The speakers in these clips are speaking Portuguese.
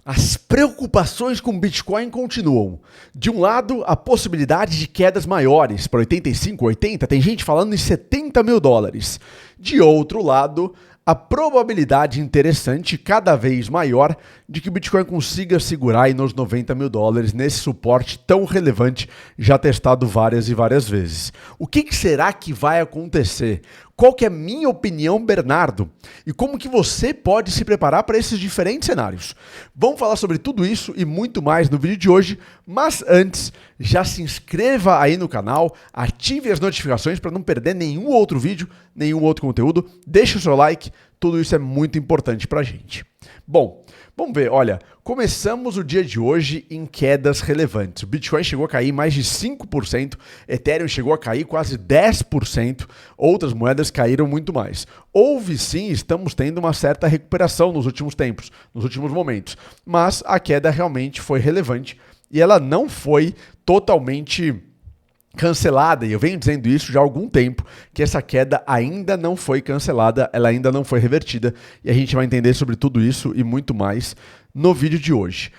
As preocupações com Bitcoin continuam. De um lado, a possibilidade de quedas maiores, para 85, 80, tem gente falando em 70 mil dólares. De outro lado, a probabilidade interessante, cada vez maior, de que o Bitcoin consiga segurar aí nos 90 mil dólares, nesse suporte tão relevante, já testado várias e várias vezes. O que será que vai acontecer? Qual que é a minha opinião, Bernardo? E como que você pode se preparar para esses diferentes cenários? Vamos falar sobre tudo isso e muito mais no vídeo de hoje, mas antes, já se inscreva aí no canal, ative as notificações para não perder nenhum outro vídeo, nenhum outro conteúdo, deixe o seu like, tudo isso é muito importante para a gente. Bom, vamos ver, olha, começamos o dia de hoje em quedas relevantes. O Bitcoin chegou a cair mais de 5%, Ethereum chegou a cair quase 10%, outras moedas caíram muito mais. Houve sim, estamos tendo uma certa recuperação nos últimos tempos, nos últimos momentos, mas a queda realmente foi relevante e ela não foi totalmente cancelada, e eu venho dizendo isso já há algum tempo, que essa queda ainda não foi cancelada, ela ainda não foi revertida, e a gente vai entender sobre tudo isso e muito mais no vídeo de hoje.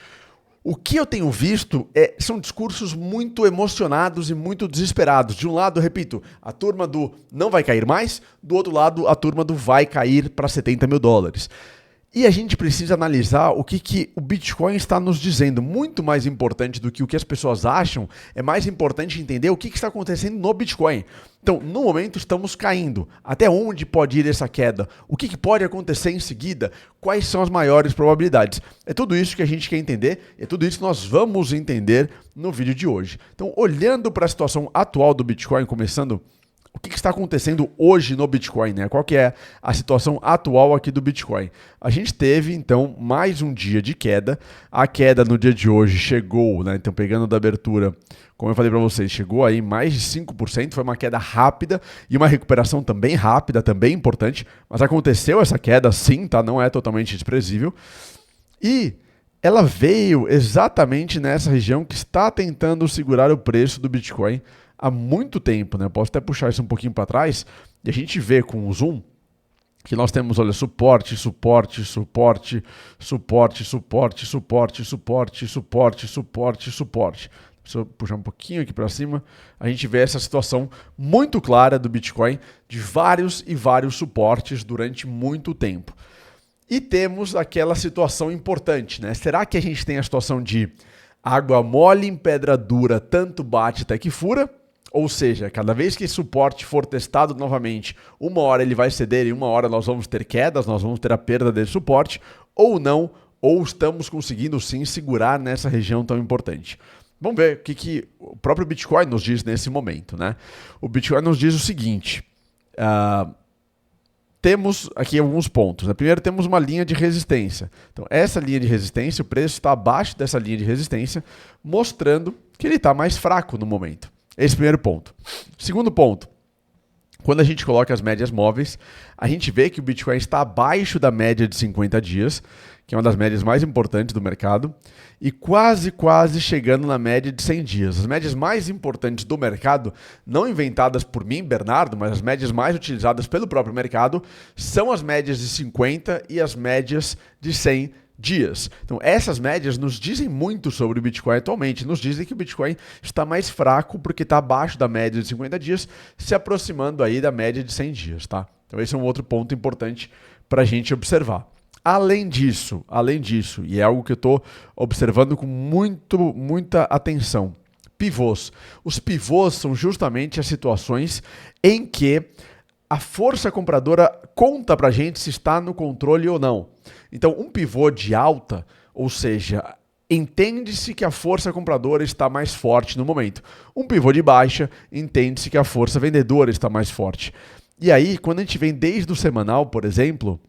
O que eu tenho visto são discursos muito emocionados e muito desesperados. De um lado, eu repito, a turma do não vai cair mais, do outro lado, a turma do vai cair para 70 mil dólares. E a gente precisa analisar o que o Bitcoin está nos dizendo. Muito mais importante do que o que as pessoas acham, é mais importante entender o que está acontecendo no Bitcoin. Então, no momento, estamos caindo. Até onde pode ir essa queda? O que pode acontecer em seguida? Quais são as maiores probabilidades? É tudo isso que a gente quer entender, é tudo isso que nós vamos entender no vídeo de hoje. Então, olhando para a situação atual do Bitcoin, começando... O que está acontecendo hoje no Bitcoin, né? Qual que é a situação atual aqui do Bitcoin? A gente teve, então, mais um dia de queda. A queda no dia de hoje chegou, né? Então, pegando da abertura, como eu falei para vocês, chegou aí mais de 5%. Foi uma queda rápida e uma recuperação também rápida, também importante. Mas aconteceu essa queda, sim, tá? Não é totalmente desprezível. E ela veio exatamente nessa região que está tentando segurar o preço do Bitcoin há muito tempo, né? Posso até puxar isso um pouquinho para trás e a gente vê com o zoom que nós temos, olha, suporte, suporte, suporte, suporte, suporte, suporte, suporte, suporte, suporte, suporte. Se eu puxar um pouquinho aqui para cima, a gente vê essa situação muito clara do Bitcoin de vários e vários suportes durante muito tempo. E temos aquela situação importante, né? Será que a gente tem a situação de água mole em pedra dura, tanto bate até que fura? Ou seja, cada vez que esse suporte for testado novamente, uma hora ele vai ceder e uma hora nós vamos ter quedas, nós vamos ter a perda desse suporte, ou não, ou estamos conseguindo sim segurar nessa região tão importante. Vamos ver o que o próprio Bitcoin nos diz nesse momento, né? O Bitcoin nos diz o seguinte, temos aqui alguns pontos, né? Primeiro temos uma linha de resistência. Então essa linha de resistência, o preço está abaixo dessa linha de resistência, mostrando que ele está mais fraco no momento. Esse é o primeiro ponto. Segundo ponto, quando a gente coloca as médias móveis, a gente vê que o Bitcoin está abaixo da média de 50 dias, que é uma das médias mais importantes do mercado, e quase chegando na média de 100 dias. As médias mais importantes do mercado, não inventadas por mim, Bernardo, mas as médias mais utilizadas pelo próprio mercado, são as médias de 50 e as médias de 100 dias. Então essas médias nos dizem muito sobre o Bitcoin atualmente, nos dizem que o Bitcoin está mais fraco porque está abaixo da média de 50 dias, se aproximando aí da média de 100 dias, tá? Então esse é um outro ponto importante para a gente observar. Além disso, e é algo que eu estou observando com muita atenção, pivôs. Os pivôs são justamente as situações em que a força compradora conta para a gente se está no controle ou não. Então, um pivô de alta, ou seja, entende-se que a força compradora está mais forte no momento. Um pivô de baixa, entende-se que a força vendedora está mais forte. E aí, quando a gente vem desde o semanal, por exemplo,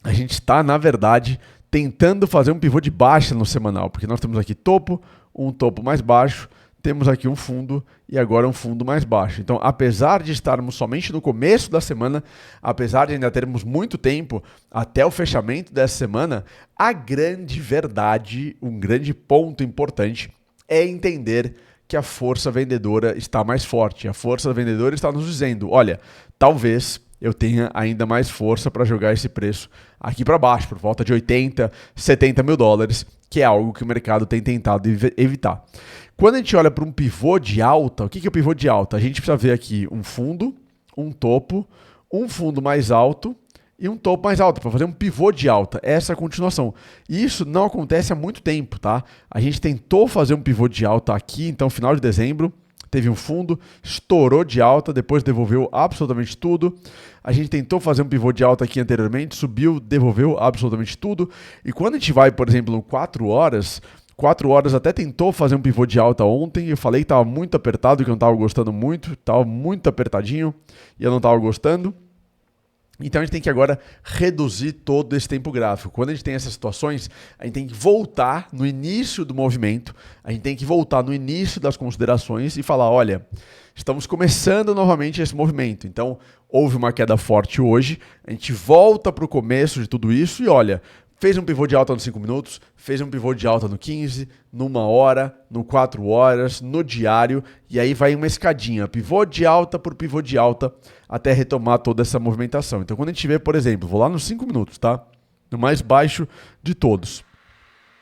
a gente está, na verdade, tentando fazer um pivô de baixa no semanal, porque nós temos aqui topo, um topo mais baixo, temos aqui um fundo e agora um fundo mais baixo. Então, apesar de estarmos somente no começo da semana, apesar de ainda termos muito tempo até o fechamento dessa semana, a grande verdade, um grande ponto importante é entender que a força vendedora está mais forte. A força vendedora está nos dizendo, olha, talvez eu tenha ainda mais força para jogar esse preço aqui para baixo, por volta de 80, 70 mil dólares, que é algo que o mercado tem tentado evitar. Quando a gente olha para um pivô de alta, o que é o pivô de alta? A gente precisa ver aqui um fundo, um topo, um fundo mais alto e um topo mais alto, para fazer um pivô de alta. Essa é a continuação. E isso não acontece há muito tempo, tá? A gente tentou fazer um pivô de alta aqui, então final de dezembro, teve um fundo, estourou de alta, depois devolveu absolutamente tudo. A gente tentou fazer um pivô de alta aqui anteriormente, subiu, devolveu absolutamente tudo. E quando a gente vai, por exemplo, no 4 horas até tentou fazer um pivô de alta ontem, eu falei que estava muito apertado, que eu não estava gostando muito, estava muito apertadinho e eu não estava gostando. Então a gente tem que agora reduzir todo esse tempo gráfico. Quando a gente tem essas situações, a gente tem que voltar no início do movimento, a gente tem que voltar no início das considerações e falar, olha, estamos começando novamente esse movimento. Então houve uma queda forte hoje, a gente volta para o começo de tudo isso e olha, fez um pivô de alta nos 5 minutos, fez um pivô de alta no 15, numa hora, no 4 horas, no diário, e aí vai uma escadinha, pivô de alta por pivô de alta, até retomar toda essa movimentação. Então quando a gente vê, por exemplo, vou lá nos 5 minutos, tá? No mais baixo de todos.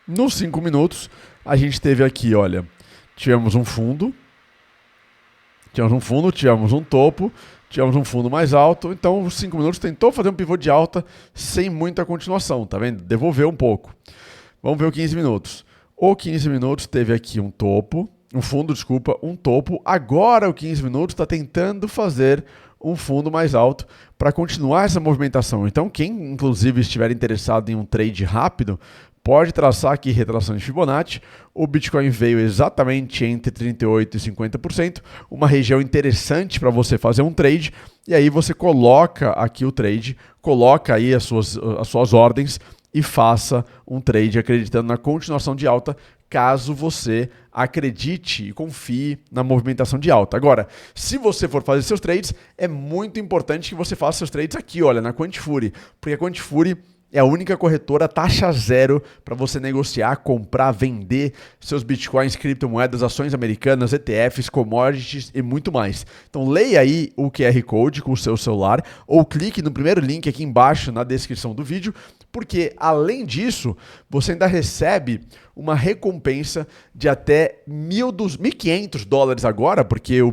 Nos 5 minutos, a gente teve aqui, olha, tivemos um fundo, tivemos um topo, tivemos um fundo mais alto, então os 5 minutos tentou fazer um pivô de alta sem muita continuação, tá vendo? Devolveu um pouco. Vamos ver o 15 minutos. O 15 minutos teve aqui um topo, um topo. Agora o 15 minutos está tentando fazer um fundo mais alto para continuar essa movimentação. Então quem inclusive estiver interessado em um trade rápido, pode traçar aqui retração de Fibonacci. O Bitcoin veio exatamente entre 38% e 50%, uma região interessante para você fazer um trade, e aí você coloca aqui o trade, coloca aí as suas ordens e faça um trade acreditando na continuação de alta, caso você acredite e confie na movimentação de alta. Agora, se você for fazer seus trades, é muito importante que você faça seus trades aqui, olha, na Quantifury, porque a Quantifury é a única corretora taxa zero para você negociar, comprar, vender seus bitcoins, criptomoedas, ações americanas, ETFs, commodities e muito mais. Então leia aí o QR Code com o seu celular ou clique no primeiro link aqui embaixo na descrição do vídeo, porque além disso, você ainda recebe uma recompensa de até $1.500 agora, porque o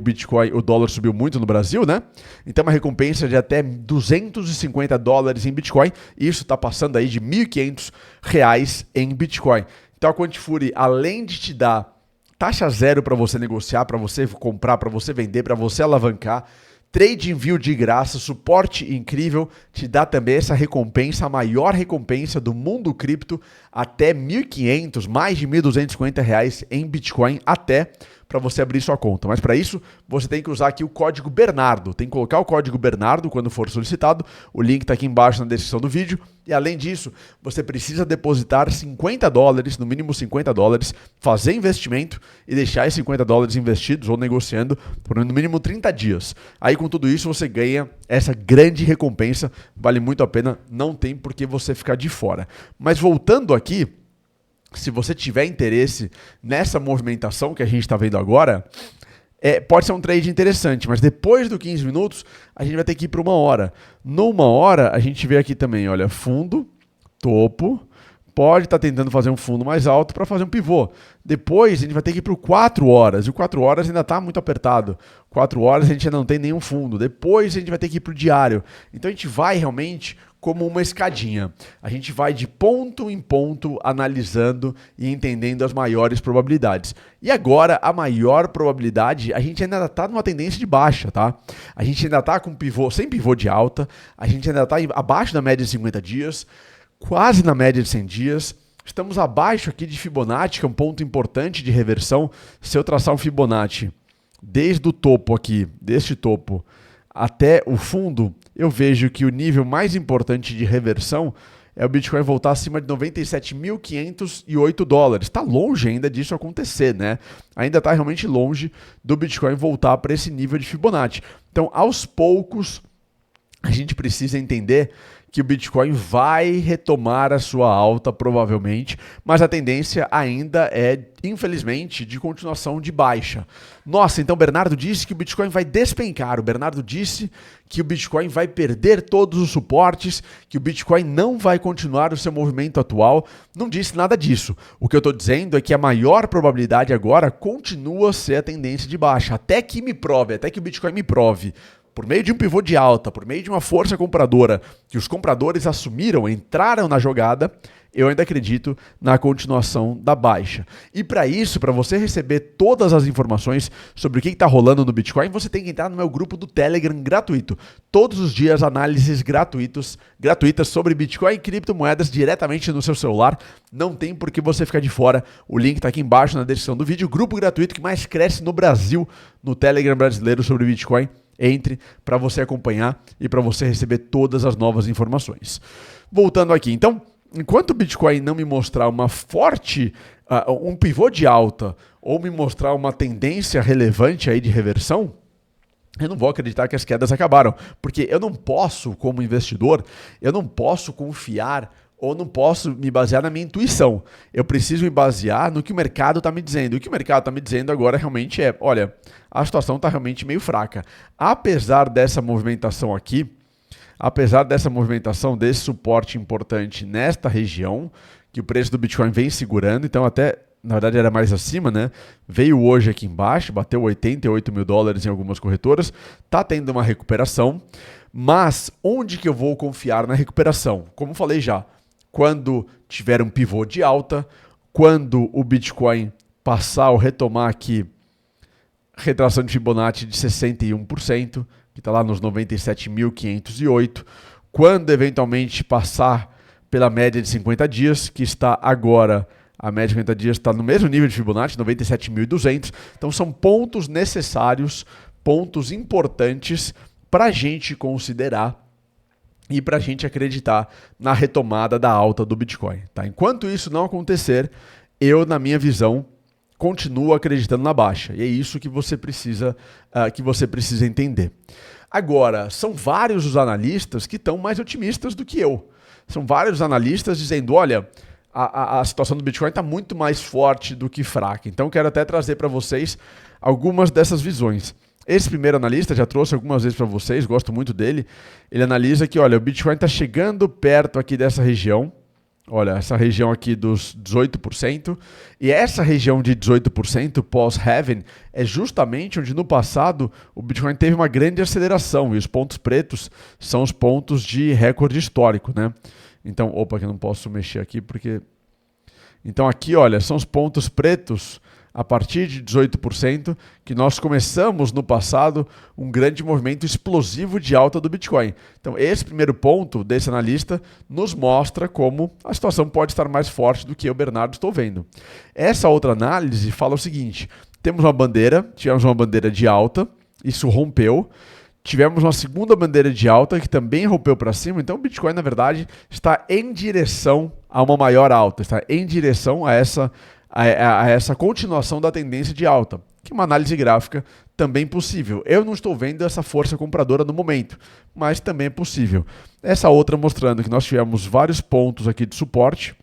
dólar subiu muito no Brasil, né? Então uma recompensa de até $250 em Bitcoin. Isso está passando aí de R$1.500 em Bitcoin. Então a Quantifury, além de te dar taxa zero para você negociar, para você comprar, para você vender, para você alavancar, trade envio de graça, suporte incrível, te dá também essa recompensa, a maior recompensa do mundo cripto, até R$1.500, mais de R$1.250 em Bitcoin, até para você abrir sua conta. Mas para isso, você tem que usar aqui o código Bernardo. Tem que colocar o código Bernardo quando for solicitado. O link está aqui embaixo na descrição do vídeo. E além disso, você precisa depositar $50, no mínimo $50, fazer investimento e deixar esses $50 investidos ou negociando por no mínimo 30 dias. Aí com tudo isso você ganha essa grande recompensa. Vale muito a pena, não tem por que você ficar de fora. Mas voltando aqui, se você tiver interesse nessa movimentação que a gente está vendo agora, pode ser um trade interessante, mas depois do 15 minutos, a gente vai ter que ir para 1 hora. No 1 hora, a gente vê aqui também, olha, fundo, topo, pode estar tentando fazer um fundo mais alto para fazer um pivô. Depois, a gente vai ter que ir para o 4 horas, e o 4 horas ainda está muito apertado. 4 horas a gente ainda não tem nenhum fundo. Depois, a gente vai ter que ir para o diário. Então, a gente vai realmente como uma escadinha. A gente vai de ponto em ponto analisando e entendendo as maiores probabilidades. E agora, a maior probabilidade, a gente ainda está numa tendência de baixa, tá? A gente ainda está com pivô, sem pivô de alta, a gente ainda está abaixo da média de 50 dias, quase na média de 100 dias. Estamos abaixo aqui de Fibonacci, que é um ponto importante de reversão. Se eu traçar um Fibonacci desde o topo aqui, deste topo, até o fundo, eu vejo que o nível mais importante de reversão é o Bitcoin voltar acima de $97.508. Está longe ainda disso acontecer, né? Ainda está realmente longe do Bitcoin voltar para esse nível de Fibonacci. Então, aos poucos, a gente precisa entender que o Bitcoin vai retomar a sua alta provavelmente, mas a tendência ainda é, infelizmente, de continuação de baixa. Nossa, então o Bernardo disse que o Bitcoin vai despencar, o Bernardo disse que o Bitcoin vai perder todos os suportes, que o Bitcoin não vai continuar o seu movimento atual. Não disse nada disso. O que eu estou dizendo é que a maior probabilidade agora continua a ser a tendência de baixa, até que o Bitcoin me prove, por meio de um pivô de alta, por meio de uma força compradora, que os compradores assumiram, entraram na jogada, eu ainda acredito na continuação da baixa. E para isso, para você receber todas as informações sobre o que está rolando no Bitcoin, você tem que entrar no meu grupo do Telegram gratuito. Todos os dias, análises gratuitas sobre Bitcoin e criptomoedas diretamente no seu celular. Não tem por que você ficar de fora. O link está aqui embaixo na descrição do vídeo. O grupo gratuito que mais cresce no Brasil, no Telegram brasileiro sobre Bitcoin. Entre para você acompanhar e para você receber todas as novas informações. Voltando aqui, então, enquanto o Bitcoin não me mostrar uma forte, um pivô de alta ou me mostrar uma tendência relevante aí de reversão, eu não vou acreditar que as quedas acabaram, porque eu não posso, como investidor, eu não posso confiar ou não posso me basear na minha intuição. Eu preciso me basear no que o mercado está me dizendo. E o que o mercado está me dizendo agora realmente é, olha, a situação está realmente meio fraca. Apesar dessa movimentação aqui, apesar dessa movimentação, desse suporte importante nesta região, que o preço do Bitcoin vem segurando, então até, na verdade era mais acima, né? Veio hoje aqui embaixo, bateu 88 mil dólares em algumas corretoras, está tendo uma recuperação, mas onde que eu vou confiar na recuperação? Como falei já, quando tiver um pivô de alta, quando o Bitcoin passar ou retomar aqui retração de Fibonacci de 61%, que está lá nos 97.508, quando eventualmente passar pela média de 50 dias, que está agora, a média de 50 dias está no mesmo nível de Fibonacci, 97.200, então são pontos necessários, pontos importantes para a gente considerar e para a gente acreditar na retomada da alta do Bitcoin. Tá? Enquanto isso não acontecer, eu, na minha visão, continuo acreditando na baixa. E é isso que você precisa entender. Agora, são vários os analistas que estão mais otimistas do que eu. São vários analistas dizendo, olha, a situação do Bitcoin está muito mais forte do que fraca. Então, quero até trazer para vocês algumas dessas visões. Esse primeiro analista, já trouxe algumas vezes para vocês, gosto muito dele, ele analisa que, olha, o Bitcoin está chegando perto aqui dessa região, olha, essa região aqui dos 18%, e essa região de 18% pós-halving é justamente onde no passado o Bitcoin teve uma grande aceleração, e os pontos pretos são os pontos de recorde histórico, né? Então, opa, que eu não posso mexer aqui porque... Então aqui, olha, são os pontos pretos a partir de 18%, que nós começamos no passado um grande movimento explosivo de alta do Bitcoin. Então esse primeiro ponto desse analista nos mostra como a situação pode estar mais forte do que eu, Bernardo, estou vendo. Essa outra análise fala o seguinte, tivemos uma bandeira de alta, isso rompeu, tivemos uma segunda bandeira de alta que também rompeu para cima, então o Bitcoin, na verdade, está em direção a uma maior alta, está em direção a essa continuação da tendência de alta, que é uma análise gráfica também possível. Eu não estou vendo essa força compradora no momento, mas também é possível. Essa outra mostrando que nós tivemos vários pontos aqui de suporte,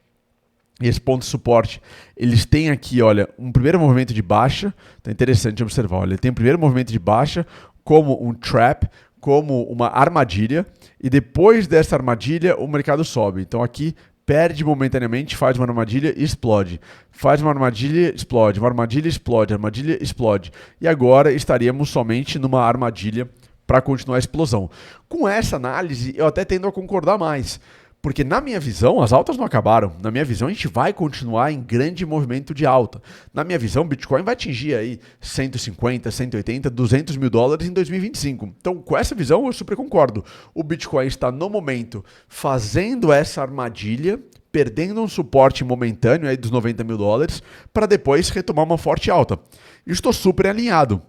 e esse ponto de suporte, eles têm aqui, olha, um primeiro movimento de baixa, tá interessante observar, olha, ele tem um primeiro movimento de baixa como um trap, como uma armadilha, e depois dessa armadilha o mercado sobe. Então aqui perde momentaneamente, faz uma armadilha e explode. Faz uma armadilha, explode. Uma armadilha, explode. Armadilha, explode. E agora estaríamos somente numa armadilha para continuar a explosão. Com essa análise, eu até tendo a concordar mais. Porque na minha visão, as altas não acabaram. Na minha visão, a gente vai continuar em grande movimento de alta. Na minha visão, o Bitcoin vai atingir aí 150, 180, 200 mil dólares em 2025. Então, com essa visão, eu super concordo. O Bitcoin está, no momento, fazendo essa armadilha, perdendo um suporte momentâneo aí dos 90 mil dólares, para depois retomar uma forte alta. E estou super alinhado.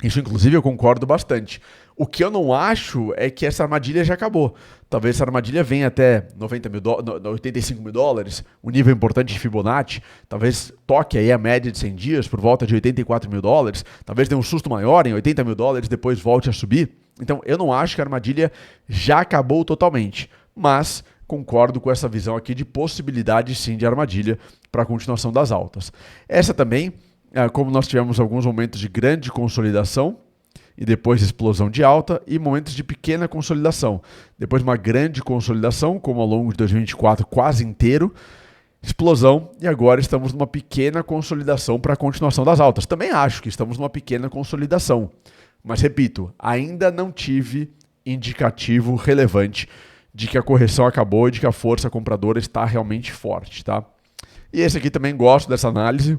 Isso, inclusive, eu concordo bastante. O que eu não acho é que essa armadilha já acabou. Talvez essa armadilha venha até 85 mil dólares, um nível importante de Fibonacci. Talvez toque aí a média de 100 dias por volta de 84 mil dólares. Talvez dê um susto maior em 80 mil dólares, depois volte a subir. Então, eu não acho que a armadilha já acabou totalmente. mas concordo com essa visão aqui de possibilidade sim de armadilha para a continuação das altas. Essa também, como nós tivemos alguns momentos de grande consolidação e depois explosão de alta e momentos de pequena consolidação, depois uma grande consolidação, como ao longo de 2024 quase inteiro, explosão, e agora estamos numa pequena consolidação para a continuação das altas. Também acho que estamos numa pequena consolidação, mas repito, ainda não tive indicativo relevante de que a correção acabou e de que a força compradora está realmente forte, tá? E esse aqui também gosto dessa análise,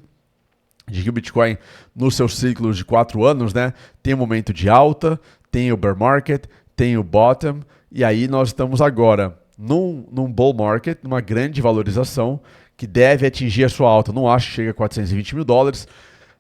de que o Bitcoin, nos seus ciclos de 4 anos, né, tem um momento de alta, tem o bear market, tem o bottom, e aí nós estamos agora num bull market, numa grande valorização, que deve atingir a sua alta. Não acho que chega a 420 mil dólares,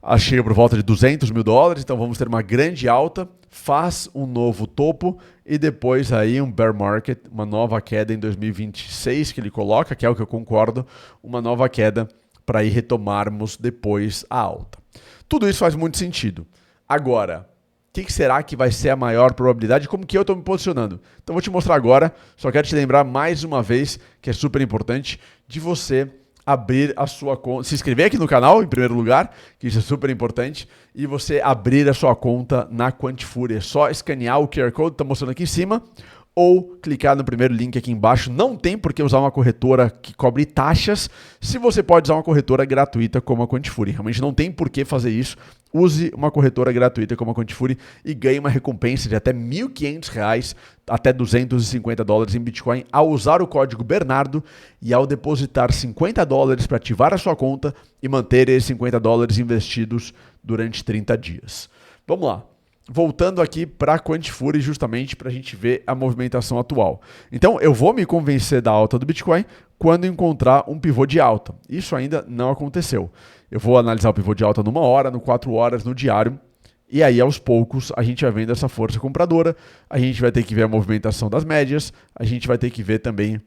acho que chega por volta de 200 mil dólares, então vamos ter uma grande alta, faz um novo topo e depois aí um bear market, uma nova queda em 2026 que ele coloca, que é o que eu concordo, uma nova queda para aí retomarmos depois a alta. Tudo isso faz muito sentido. Agora, o que será que vai ser a maior probabilidade? Como que eu estou me posicionando? Então vou te mostrar agora, só quero te lembrar mais uma vez, que é super importante, de você abrir a sua conta, se inscrever aqui no canal, em primeiro lugar, que isso é super importante, e você abrir a sua conta na Quantifury. É só escanear o QR Code que está mostrando aqui em cima, ou clicar no primeiro link aqui embaixo. Não tem por que usar uma corretora que cobre taxas, se você pode usar uma corretora gratuita como a Quantifury. Realmente não tem por que fazer isso. Use uma corretora gratuita como a Quantifury e ganhe uma recompensa de até R$ 1.500, até 250 dólares em Bitcoin, ao usar o código Bernardo e ao depositar 50 dólares para ativar a sua conta e manter esses 50 dólares investidos durante 30 dias. Vamos lá. Voltando aqui para a Quantifury, justamente para a gente ver a movimentação atual. Então, eu vou me convencer da alta do Bitcoin quando encontrar um pivô de alta. Isso ainda não aconteceu. Eu vou analisar o pivô de alta numa hora, no 4 horas, no diário, e aí aos poucos a gente vai vendo essa força compradora, a gente vai ter que ver a movimentação das médias, a gente vai ter que ver também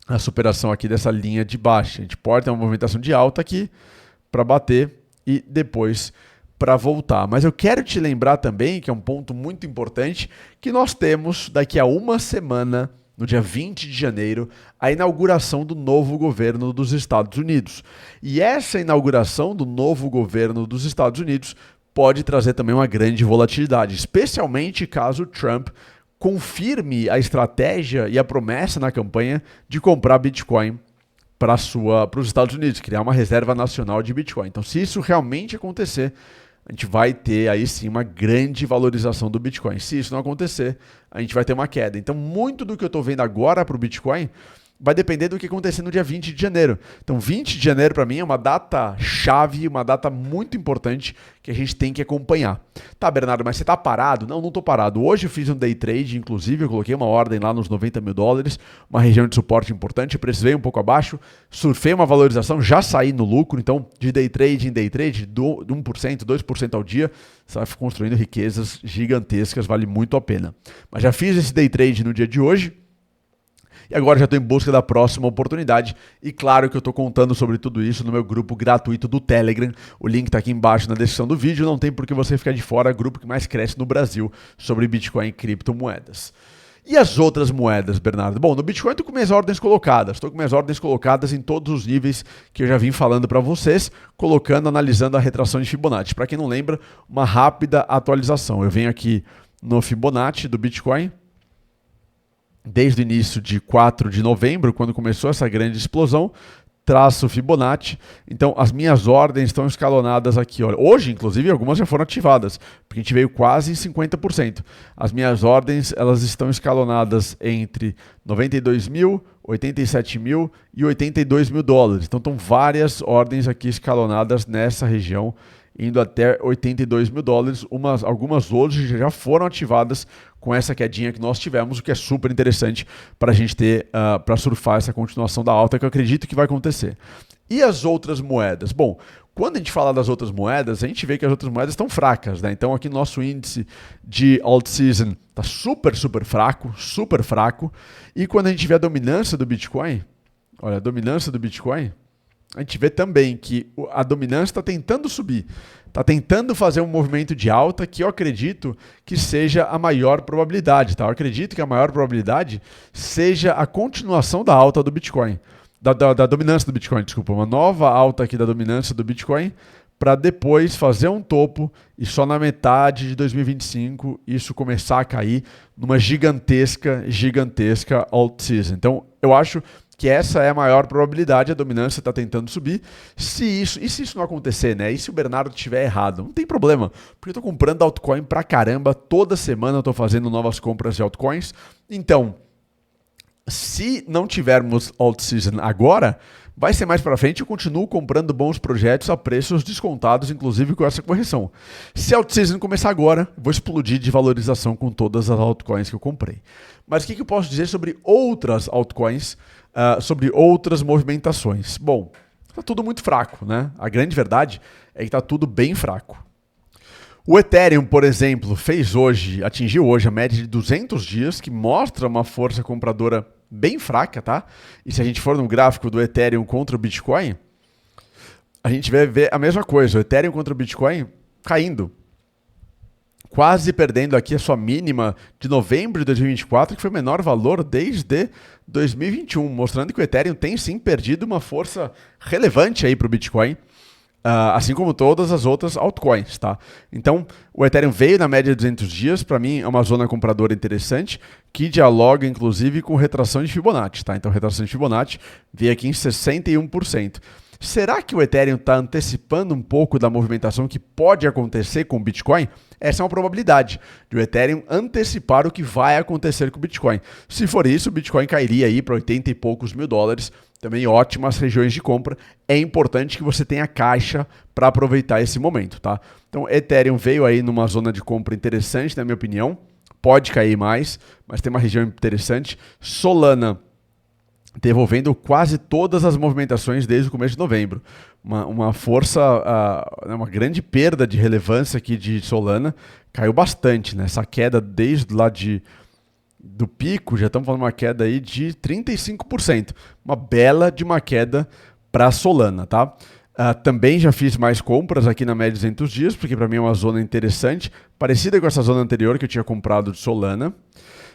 a superação aqui dessa linha de baixa. A gente pode ter uma movimentação de alta aqui para bater e depois para voltar. Mas eu quero te lembrar também, que é um ponto muito importante, que nós temos daqui a uma semana, no dia 20 de janeiro, a inauguração do novo governo dos Estados Unidos. E essa inauguração do novo governo dos Estados Unidos pode trazer também uma grande volatilidade, especialmente caso Trump confirme a estratégia e a promessa na campanha de comprar Bitcoin para os Estados Unidos, criar uma reserva nacional de Bitcoin. Então, se isso realmente acontecer, a gente vai ter aí sim uma grande valorização do Bitcoin. Se isso não acontecer, a gente vai ter uma queda. Então, muito do que eu estou vendo agora para o Bitcoin vai depender do que acontecer no dia 20 de janeiro. Então, 20 de janeiro para mim é uma data chave, uma data muito importante que a gente tem que acompanhar. Tá, Bernardo, mas você tá parado? Não, não tô parado. Hoje eu fiz um day trade, inclusive eu coloquei uma ordem lá nos 90 mil dólares, uma região de suporte importante, o preço veio um pouco abaixo, surfei uma valorização, já saí no lucro, então de day trade em day trade, de 1%, 2% ao dia, você vai construindo riquezas gigantescas, vale muito a pena. Mas já fiz esse day trade no dia de hoje, e agora já estou em busca da próxima oportunidade. E claro que eu estou contando sobre tudo isso no meu grupo gratuito do Telegram. O link está aqui embaixo na descrição do vídeo. Não tem por que você ficar de fora. É o grupo que mais cresce no Brasil sobre Bitcoin e criptomoedas. E as outras moedas, Bernardo? Bom, no Bitcoin estou com minhas ordens colocadas. Estou com minhas ordens colocadas em todos os níveis que eu já vim falando para vocês, analisando a retração de Fibonacci. Para quem não lembra, uma rápida atualização. Eu venho aqui no Fibonacci do Bitcoin, desde o início de 4 de novembro, quando começou essa grande explosão, traço Fibonacci. Então, as minhas ordens estão escalonadas aqui. Olha. Hoje, inclusive, algumas já foram ativadas, porque a gente veio quase em 50%. As minhas ordens elas estão escalonadas entre 92 mil, 87 mil e 82 mil dólares. Então, estão várias ordens aqui escalonadas nessa região, indo até 82 mil dólares. Algumas hoje já foram ativadas com essa quedinha que nós tivemos, o que é super interessante para a gente ter, para surfar essa continuação da alta, que eu acredito que vai acontecer. E as outras moedas? Bom, quando a gente fala das outras moedas, a gente vê que as outras moedas estão fracas, né? Então aqui nosso índice de alt season está super fraco. E quando a gente vê a dominância do Bitcoin, olha, a dominância do Bitcoin, a gente vê também que a dominância está tentando subir, está tentando fazer um movimento de alta que eu acredito que seja a maior probabilidade. Tá? Eu acredito que a maior probabilidade seja a continuação da alta do Bitcoin, da dominância do Bitcoin, desculpa, uma nova alta aqui da dominância do Bitcoin, para depois fazer um topo e só na metade de 2025 isso começar a cair numa gigantesca alt season. Então, eu acho que essa é a maior probabilidade, a dominância está tentando subir. Se isso não acontecer, né? E se o Bernardo estiver errado? Não tem problema, porque eu estou comprando altcoin pra caramba, toda semana eu estou fazendo novas compras de altcoins. Então, se não tivermos alt season agora, vai ser mais para frente, eu continuo comprando bons projetos a preços descontados, inclusive com essa correção. Se a alt season começar agora, vou explodir de valorização com todas as altcoins que eu comprei. Mas o que eu posso dizer sobre outras altcoins, sobre outras movimentações? Bom, está tudo muito fraco, né? A grande verdade é que está tudo bem fraco. O Ethereum, por exemplo, atingiu hoje a média de 200 dias, que mostra uma força compradora bem fraca, tá? E se a gente for no gráfico do Ethereum contra o Bitcoin, a gente vai ver a mesma coisa, o Ethereum contra o Bitcoin caindo. Quase perdendo aqui a sua mínima de novembro de 2024, que foi o menor valor desde 2021, mostrando que o Ethereum tem sim perdido uma força relevante aí para o Bitcoin. Assim como todas as outras altcoins, tá? Então, o Ethereum veio na média de 200 dias, para mim é uma zona compradora interessante, que dialoga inclusive com retração de Fibonacci, tá? Então, retração de Fibonacci veio aqui em 61%. Será que o Ethereum está antecipando um pouco da movimentação que pode acontecer com o Bitcoin? Essa é uma probabilidade de o Ethereum antecipar o que vai acontecer com o Bitcoin. Se for isso, o Bitcoin cairia aí para 80 e poucos mil dólares. Também ótimas regiões de compra. É importante que você tenha caixa para aproveitar esse momento, tá? Então, Ethereum veio aí numa zona de compra interessante, na minha opinião. Pode cair mais, mas tem uma região interessante. Solana devolvendo quase todas as movimentações desde o começo de novembro. Uma força, uma grande perda de relevância aqui de Solana. Caiu bastante, né? Essa queda desde lá do pico, já estamos falando uma queda aí de 35%. Uma bela de uma queda para Solana, tá? Também já fiz mais compras aqui na média de 200 dias, porque para mim é uma zona interessante, parecida com essa zona anterior que eu tinha comprado de Solana.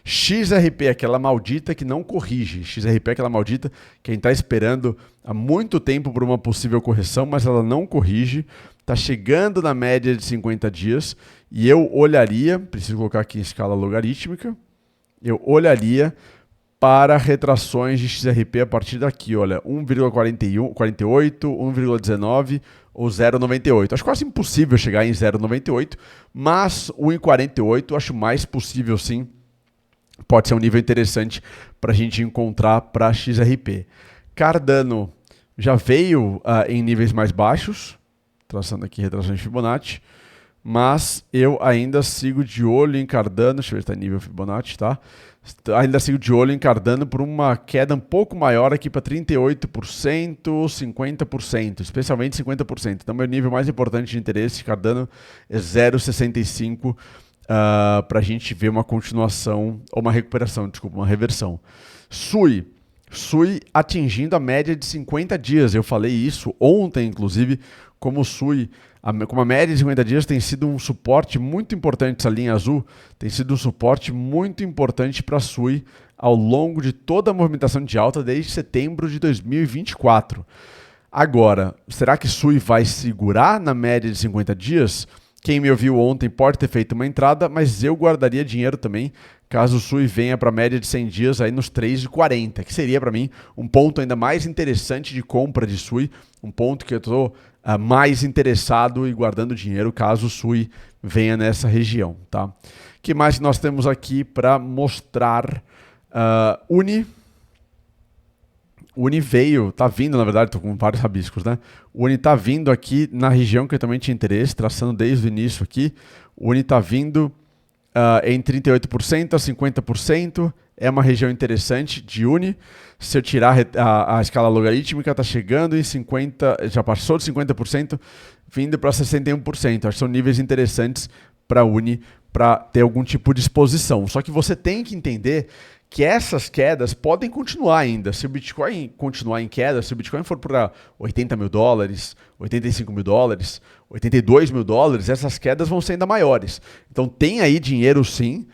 XRP, aquela maldita que não corrige. XRP é aquela maldita que a gente está esperando há muito tempo por uma possível correção, mas ela não corrige. Está chegando na média de 50 dias e eu olharia, preciso colocar aqui em escala logarítmica, eu olharia para retrações de XRP a partir daqui, olha, 1,48, 1,19 ou 0,98. Acho quase impossível chegar em 0,98, mas 1,48 acho mais possível sim. Pode ser um nível interessante para a gente encontrar para XRP. Cardano já veio em níveis mais baixos, traçando aqui retração de Fibonacci, mas eu ainda sigo de olho em Cardano, deixa eu ver se está em nível Fibonacci, tá? Ainda sigo de olho em Cardano por uma queda um pouco maior aqui para 38%, 50%, especialmente 50%. Então, meu nível mais importante de interesse, Cardano, é 0,65%. Para a gente ver uma continuação, ou uma recuperação, desculpa, uma reversão. Sui atingindo a média de 50 dias. Eu falei isso ontem, inclusive, como o Sui, com a média de 50 dias, tem sido um suporte muito importante, essa linha azul, tem sido um suporte muito importante para a Sui ao longo de toda a movimentação de alta desde setembro de 2024. Agora, será que Sui vai segurar na média de 50 dias? Quem me ouviu ontem pode ter feito uma entrada, mas eu guardaria dinheiro também, caso o Sui venha para a média de 100 dias aí nos 3,40, que seria para mim um ponto ainda mais interessante de compra de Sui, um ponto que eu estou mais interessado e guardando dinheiro caso o Sui venha nessa região, tá? O que mais nós temos aqui para mostrar? Uni veio, tá vindo, na verdade, estou com vários rabiscos, né? O Uni tá vindo aqui na região que eu também tinha interesse, traçando desde o início aqui. O Uni tá vindo em 38% a 50%, é uma região interessante de Uni. Se eu tirar a escala logarítmica, tá chegando em 50%, já passou de 50%, vindo para 61%. Acho que são níveis interessantes para a Uni, para ter algum tipo de exposição. Só que você tem que entender que essas quedas podem continuar ainda. Se o Bitcoin continuar em queda, se o Bitcoin for para 80 mil dólares, 85 mil dólares, 82 mil dólares, essas quedas vão ser ainda maiores. Então tem aí dinheiro sim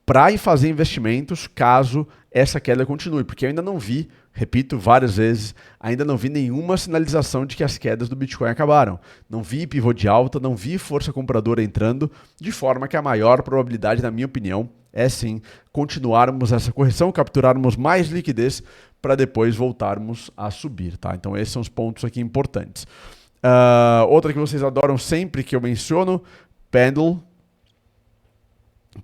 para fazer investimentos caso essa queda continue, porque eu ainda não vi, repito várias vezes, ainda não vi nenhuma sinalização de que as quedas do Bitcoin acabaram. Não vi pivô de alta, não vi força compradora entrando, de forma que a maior probabilidade, na minha opinião, é sim continuarmos essa correção, capturarmos mais liquidez para depois voltarmos a subir, tá? Então esses são os pontos aqui importantes. Outra que vocês adoram sempre que eu menciono, Pendle.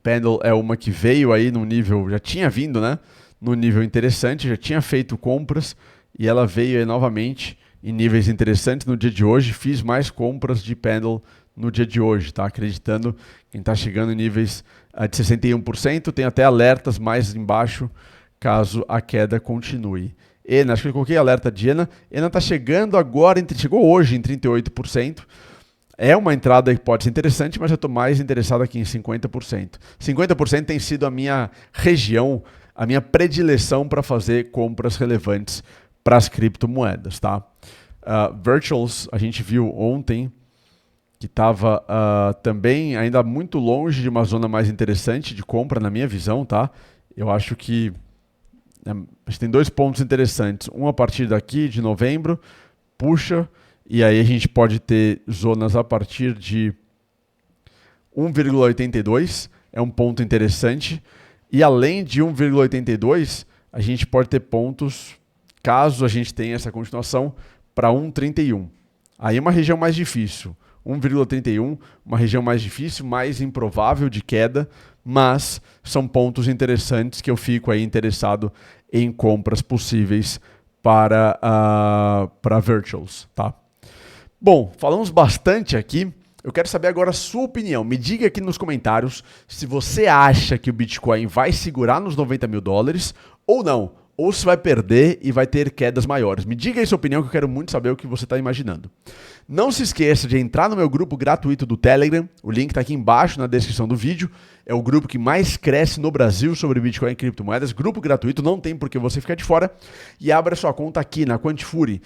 Pendle é uma que veio aí num nível, já tinha vindo, né? Num nível interessante, já tinha feito compras e ela veio aí novamente em níveis interessantes no dia de hoje. Fiz mais compras de Pendle no dia de hoje, tá? Acreditando que está chegando em níveis de 61%, tem até alertas mais embaixo caso a queda continue. ENA, acho que eu coloquei alerta de ENA. ENA está chegando agora, chegou hoje em 38%. É uma entrada que pode ser interessante, mas eu estou mais interessado aqui em 50%. 50% tem sido a minha região, a minha predileção para fazer compras relevantes para as criptomoedas, tá? Virtuals, a gente viu ontem que estava também ainda muito longe de uma zona mais interessante de compra, na minha visão, tá? Eu acho que a gente tem dois pontos interessantes. Um a partir daqui, de novembro, puxa, e aí a gente pode ter zonas a partir de 1,82, é um ponto interessante. E além de 1,82, a gente pode ter pontos, caso a gente tenha essa continuação, para 1,31. Aí é uma região mais difícil. 1,31, uma região mais difícil, mais improvável de queda, mas são pontos interessantes que eu fico aí interessado em compras possíveis para Virtuals, tá? Bom, falamos bastante aqui. Eu quero saber agora a sua opinião. Me diga aqui nos comentários se você acha que o Bitcoin vai segurar nos 90 mil dólares ou não. Ou se vai perder e vai ter quedas maiores. Me diga aí sua opinião que eu quero muito saber o que você está imaginando. Não se esqueça de entrar no meu grupo gratuito do Telegram. O link está aqui embaixo na descrição do vídeo. É o grupo que mais cresce no Brasil sobre Bitcoin e criptomoedas. Grupo gratuito, não tem por que você ficar de fora. E abra sua conta aqui na Quantifury.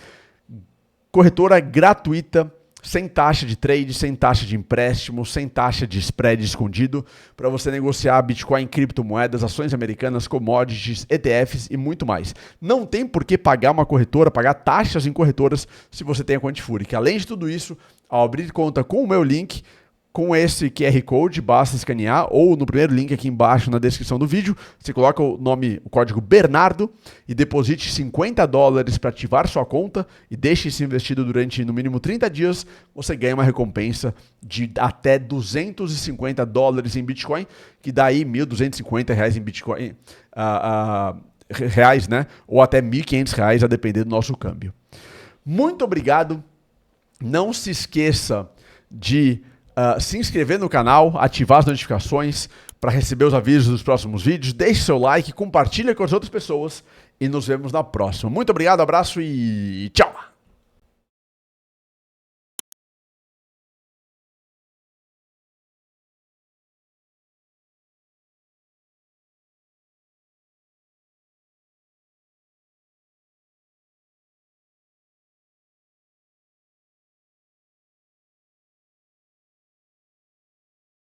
Corretora gratuita, sem taxa de trade, sem taxa de empréstimo, sem taxa de spread escondido, para você negociar Bitcoin, criptomoedas, ações americanas, commodities, ETFs e muito mais. Não tem por que pagar uma corretora, pagar taxas em corretoras se você tem a Quantifury, que além de tudo isso, ao abrir conta com o meu link, com esse QR Code, basta escanear, ou no primeiro link aqui embaixo na descrição do vídeo, você coloca o código Bernardo e deposite 50 dólares para ativar sua conta e deixe isso investido durante no mínimo 30 dias, você ganha uma recompensa de até 250 dólares em Bitcoin, que dá aí 1.250 reais em Bitcoin, reais, né? Ou até 1.500 reais, a depender do nosso câmbio. Muito obrigado. Não se esqueça de se inscrever no canal, ativar as notificações para receber os avisos dos próximos vídeos. Deixe seu like, compartilhe com as outras pessoas e nos vemos na próxima. Muito obrigado, abraço e tchau!